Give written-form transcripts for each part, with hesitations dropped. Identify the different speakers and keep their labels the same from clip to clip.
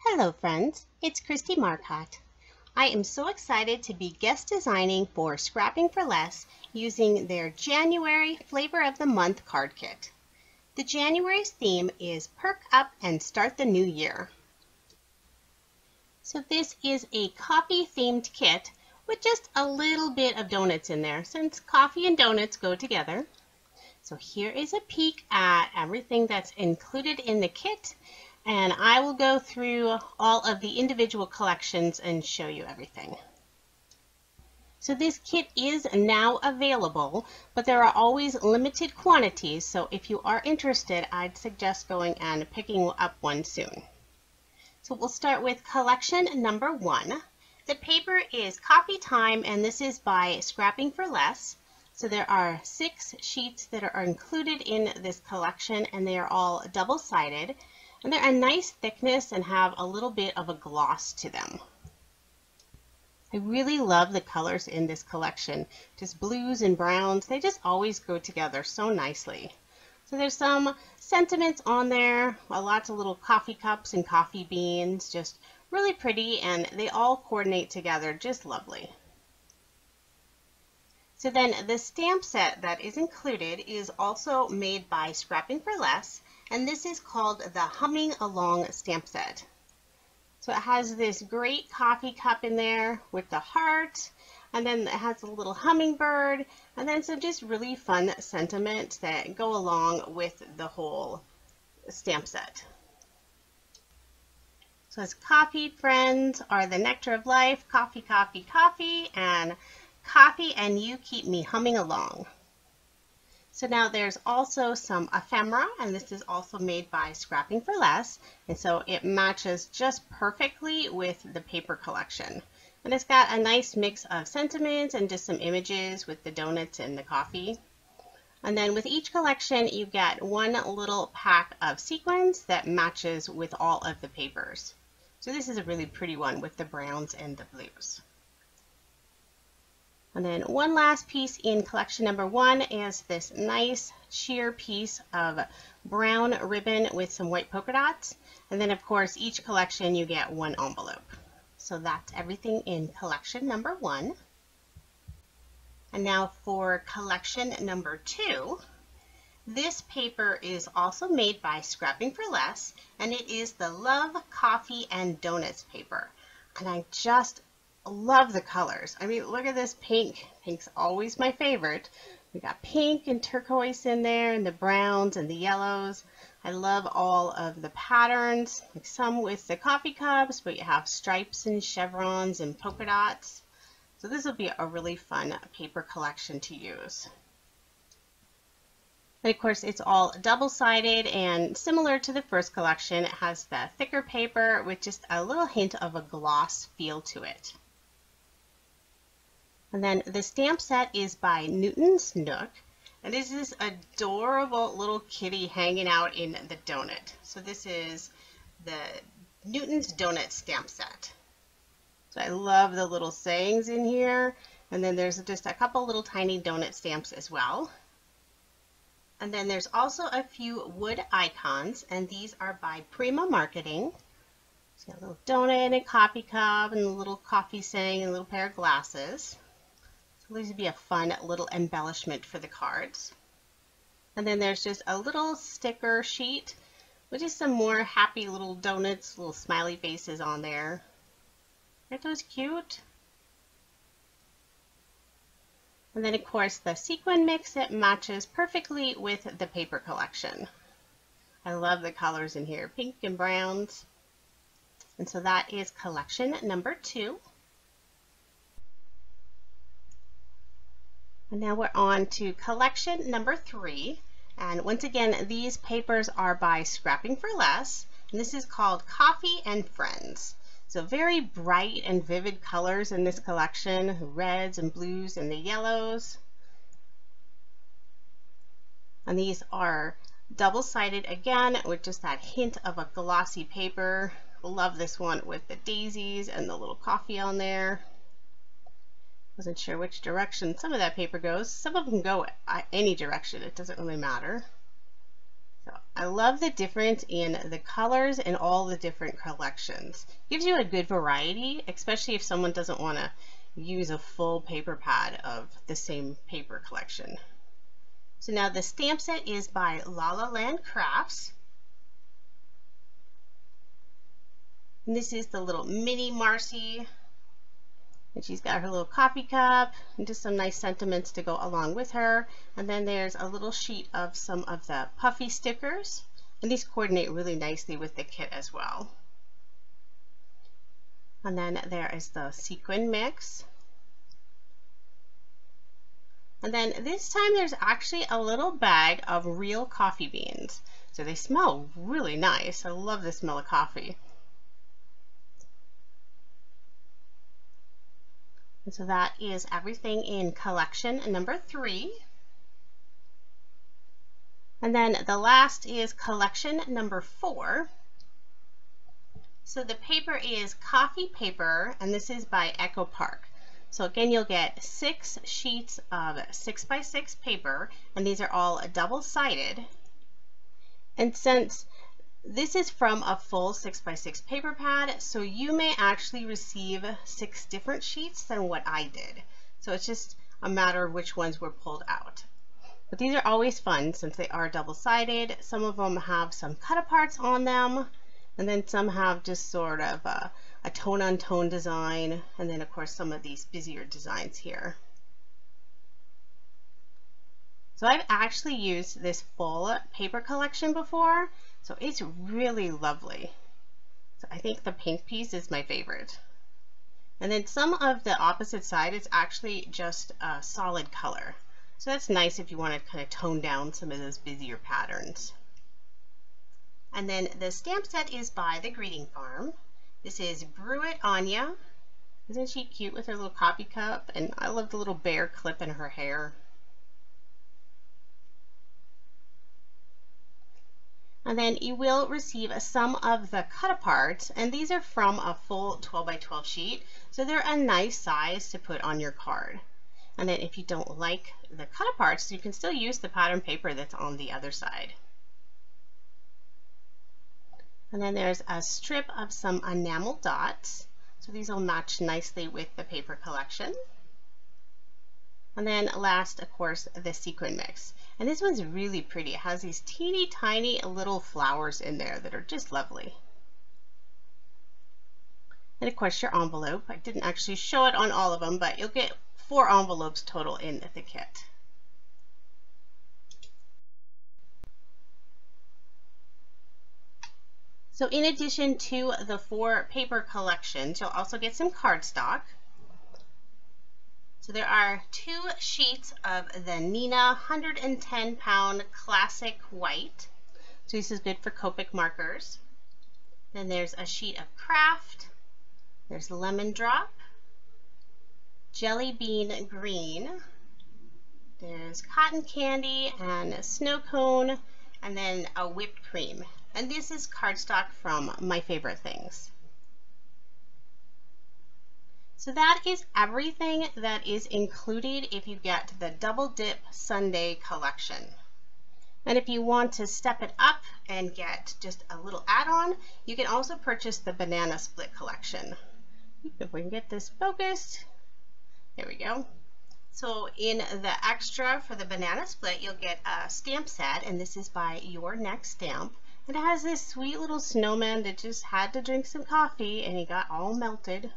Speaker 1: Hello friends, it's Kristie Marcotte. I am so excited to be guest designing for Scrapping for Less using their January Flavor of the Month card kit. The January's theme is Perk Up and Start the New Year. So this is a coffee themed kit with just a little bit of donuts in there since coffee and donuts go together. So here is a peek at everything that's included in the kit. And I will go through all of the individual collections and show you everything. So this kit is now available, but there are always limited quantities. So if you are interested, I'd suggest going and picking up one soon. So we'll start with collection number 1. The paper is Coffee Time, and this is by Scrapping for Less. So there are 6 sheets that are included in this collection, and they are all double-sided. And they're a nice thickness and have a little bit of a gloss to them. I really love the colors in this collection. Just blues and browns, they just always go together so nicely. So there's some sentiments on there, lots of little coffee cups and coffee beans, just really pretty, and they all coordinate together just lovely. So then the stamp set that is included is also made by Scrapping for Less, and this is called the Humming Along stamp set. So it has this great coffee cup in there with the heart, and then it has a little hummingbird, and then some just really fun sentiments that go along with the whole stamp set. So it's coffee friends are the nectar of life, coffee, coffee, coffee, and coffee and you keep me humming along. So now there's also some ephemera, and this is also made by Scrapping for Less, and so it matches just perfectly with the paper collection. And it's got a nice mix of sentiments and just some images with the donuts and the coffee. And then with each collection, you get one little pack of sequins that matches with all of the papers. So this is a really pretty one with the browns and the blues. And then one last piece in collection number 1 is this nice sheer piece of brown ribbon with some white polka dots. And then of course each collection you get one envelope. So that's everything in collection number 1. And now for collection number 2. This paper is also made by Scrapping for Less, and it is the Love, Coffee, and Donuts paper. And I just love the colors. I mean, look at this pink. Pink's always my favorite. We got pink and turquoise in there, and the browns and the yellows. I love all of the patterns, like some with the coffee cups, but you have stripes and chevrons and polka dots. So this will be a really fun paper collection to use. And of course, it's all double-sided, and similar to the first collection, it has the thicker paper with just a little hint of a gloss feel to it. And then the stamp set is by Newton's Nook, and this is this adorable little kitty hanging out in the donut. So this is the Newton's Donut stamp set. So I love the little sayings in here, and then there's just a couple little tiny donut stamps as well. And then there's also a few wood icons, and these are by Prima Marketing. So a little donut and a coffee cup and a little coffee saying and a little pair of glasses. These would be a fun little embellishment for the cards. And then there's just a little sticker sheet with just some more happy little donuts, little smiley faces on there. Aren't those cute? And then of course the sequin mix, it matches perfectly with the paper collection. I love the colors in here, pink and browns. And so that is collection number 2. And now we're on to collection number 3. And once again, these papers are by Scrapping for Less. And this is called Coffee and Friends. So very bright and vivid colors in this collection, the reds and blues and the yellows. And these are double-sided again with just that hint of a glossy paper. Love this one with the daisies and the little coffee on there. Wasn't sure which direction some of that paper goes. Some of them go any direction. It doesn't really matter. So I love the difference in the colors and all the different collections. Gives you a good variety, especially if someone doesn't want to use a full paper pad of the same paper collection. So now the stamp set is by La La Land Crafts. And this is the little mini Marcy. And she's got her little coffee cup and just some nice sentiments to go along with her. And then there's a little sheet of some of the puffy stickers. And these coordinate really nicely with the kit as well. And then there is the sequin mix. And then this time there's actually a little bag of real coffee beans. So they smell really nice. I love the smell of coffee. And so that is everything in collection number 3. And then the last is collection number 4. So the paper is coffee paper, and this is by Echo Park. So again, you'll get 6 sheets of 6x6 paper, and these are all double-sided. And since this is from a full 6x6 paper pad, so you may actually receive 6 different sheets than what I did. So it's just a matter of which ones were pulled out. But these are always fun since they are double-sided. Some of them have some cut-aparts on them, and then some have just sort of a tone-on-tone design, and then of course some of these busier designs here. So I've actually used this full paper collection before, so it's really lovely. So I think the pink piece is my favorite. And then some of the opposite side is actually just a solid color. So that's nice if you want to kind of tone down some of those busier patterns. And then the stamp set is by the Greeting Farm. This is Brew It Anya. Isn't she cute with her little coffee cup? And I love the little bear clip in her hair. And then you will receive some of the cut-aparts, and these are from a full 12x12 sheet, so they're a nice size to put on your card. And then if you don't like the cut-aparts, you can still use the pattern paper that's on the other side. And then there's a strip of some enamel dots. So these will match nicely with the paper collection. And then last, of course, the sequin mix. And this one's really pretty. It has these teeny tiny little flowers in there that are just lovely. And of course your envelope. I didn't actually show it on all of them, but you'll get 4 envelopes total in the kit. So in addition to the 4 paper collections, you'll also get some cardstock. So there are 2 sheets of the Nina 110-pound classic white. So this is good for Copic markers. Then there's a sheet of craft. There's lemon drop, jelly bean green. There's cotton candy and snow cone, and then a whipped cream. And this is cardstock from My Favorite Things. So that is everything that is included if you get the Double Dip Sunday collection. And if you want to step it up and get just a little add-on, you can also purchase the Banana Split collection. If we can get this focused, there we go. So in the extra for the Banana Split, you'll get a stamp set, and this is by Your Next Stamp. And it has this sweet little snowman that just had to drink some coffee and he got all melted.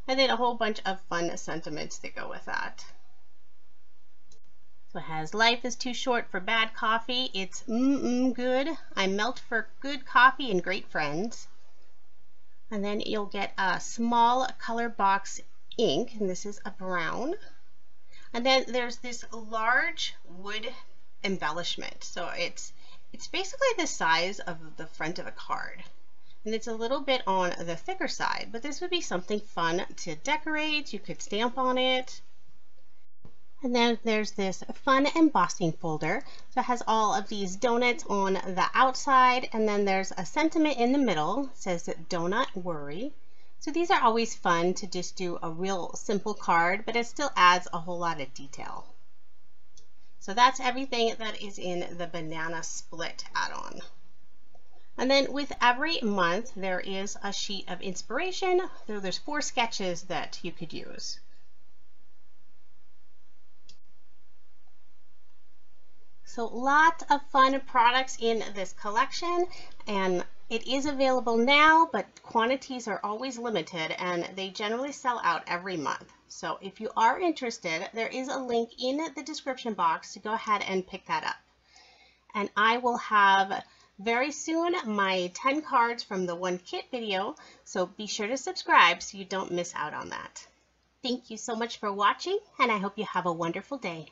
Speaker 1: And then a whole bunch of fun sentiments that go with that. So it has life is too short for bad coffee. It's good. I melt for good coffee and great friends. And then you'll get a small color box ink, and this is a brown. And then there's this large wood embellishment. So it's basically the size of the front of a card. And it's a little bit on the thicker side, but this would be something fun to decorate. You could stamp on it. And then there's this fun embossing folder. So it has all of these donuts on the outside, and then there's a sentiment in the middle. It says Donut Worry. So these are always fun to just do a real simple card, but it still adds a whole lot of detail. So that's everything that is in the banana split add-on. And then with every month, there is a sheet of inspiration. So there's 4 sketches that you could use. So lots of fun products in this collection, and it is available now, but quantities are always limited and they generally sell out every month. So if you are interested, there is a link in the description box to go ahead and pick that up. And I will have very soon my 10 cards from the 1 kit video, so be sure to subscribe so you don't miss out on that. Thank you so much for watching, and I hope you have a wonderful day.